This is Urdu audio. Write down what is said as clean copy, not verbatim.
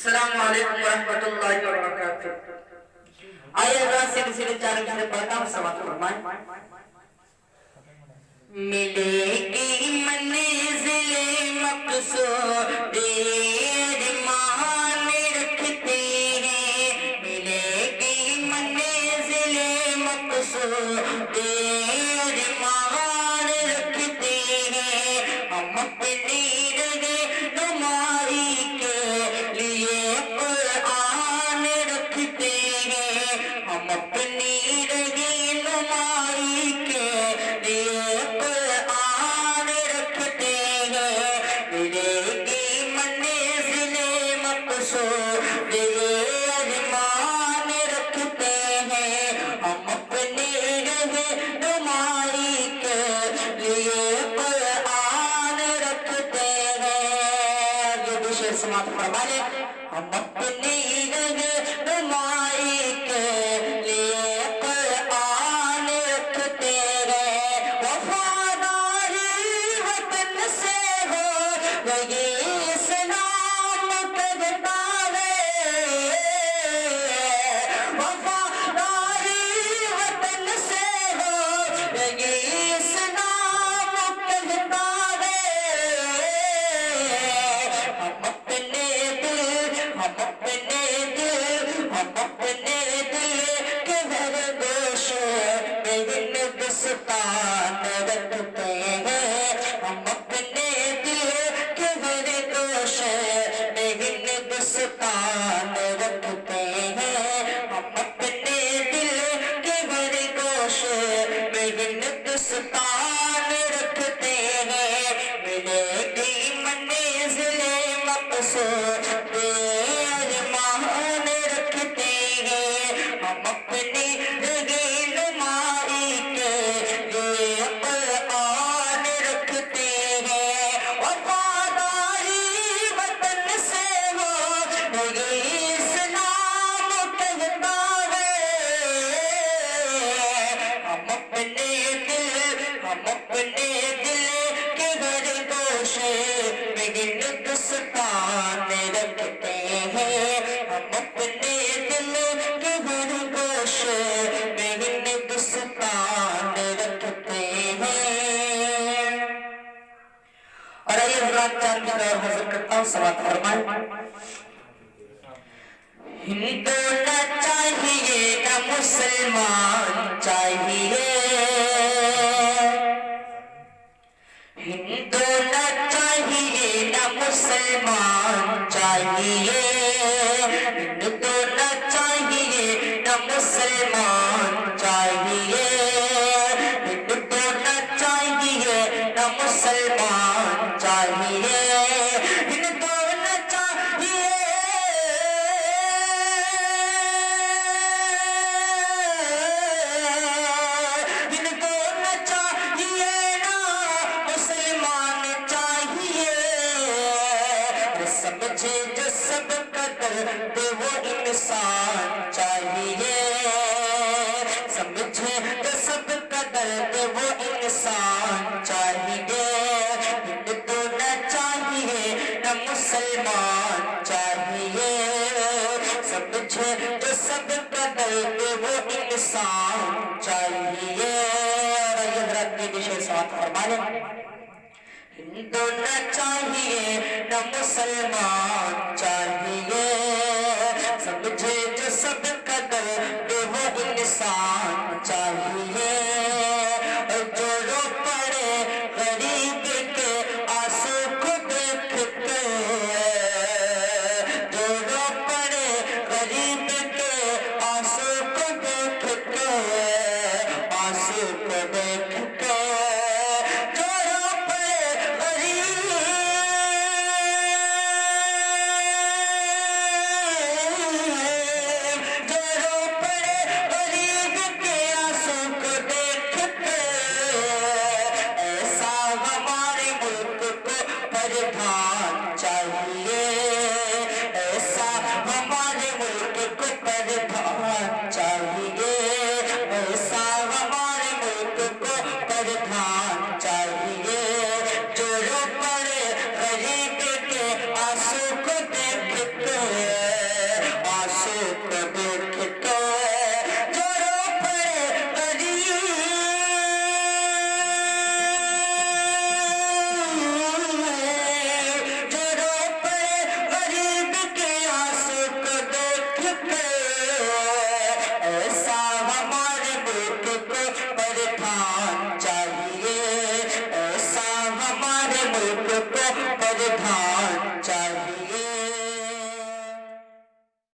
السلام علیکم ورحمۃ اللہ وبرکاتہ۔ آئیے ذرا سلسلے چاروں سے پڑھتا ہوں، سماعت فرمائیں۔ ملے گی منزل مقصود ارمان رکھتے ہیں، ملے گی منزل مقصود ارمان رکھتے ہیں، ہم اپنی رہنمائی کے لیے قرآن رکھتے ہیں، ہم اپنی رہنمائی کے لیے قرآن رکھتے ہیں، ملے گی منزل مقصود ارمان رکھتے ہیں، ہم اپنی رہنمائی کے لیے قرآن رکھتے ہیں۔ یہ بھی شعر سماعت فرما لیں۔ ہم اپنی رہنمائی کے لیے قرآن رکھتے ہیں، وفاداری وطن سے ہو یہی اسلام کہتا ہے، وفاداری وطن سے ہو یہی اسلام کہتا ہے، ہم اپنے دل کے ہر گوش میں ہندوستان رکھتے ہیں، ہم اپنے دل کے ہر گوش میں ہندوستان رکھتے ہیں، ہم اپنے دل کے ہر گوش میں ہندوستان رکھتے ہیں، ملے گی منزل مقصود ارمان رکھتے ہیں، ہم اپنی رہنمائی کے لیے قرآن رکھتے ہیں، وفاداری وطن سے ہو یہی اسلام کہتا ہے، ہم اپنے دل کے ہر گوشے میں ہندوستان رکھتے ہیں، ہم اپنے دل کے ہر گوشے میں ہندوستان رکھتے ہیں۔ اور آئیے حضرات چار کی طرح حضر کرتا ہوں، سماعت فرمائیں۔ ہندو نہ چاہیے نہ مسلمان چاہیے، ہندو نہ چاہیے نہ مسلمان چاہیے، ہندو نہ چاہیے نہ مسلمان چاہیے، ہندو نہ چاہیے نہ مسلمان چاہیے، ہندو نہ چاہیے سمجھے جو سب قدر دے وہ انسان چاہیے، سمجھے جو سب قدر دے وہ انسان چاہیے، ہندو نہ چاہیے نہ مسلمان چاہیے، سمجھے جو سب قدر دے وہ انسان چاہیے۔ اور یہ حضرت کی شعر سماعت فرما لیں۔ ہندو نہ چاہیے نہ مسلمان چاہیے، سمجھے جو سب قدر دے وہ انسان چاہیے، اور جو رو پڑے غریب کے آنسو کو دیکھ کے، جو رو پڑے غریب کے آنسو کو دیکھ کے، آنسو کو دیکھ کے، جو رو پڑے غریب جو رو پڑے غریب ملک کو پردھان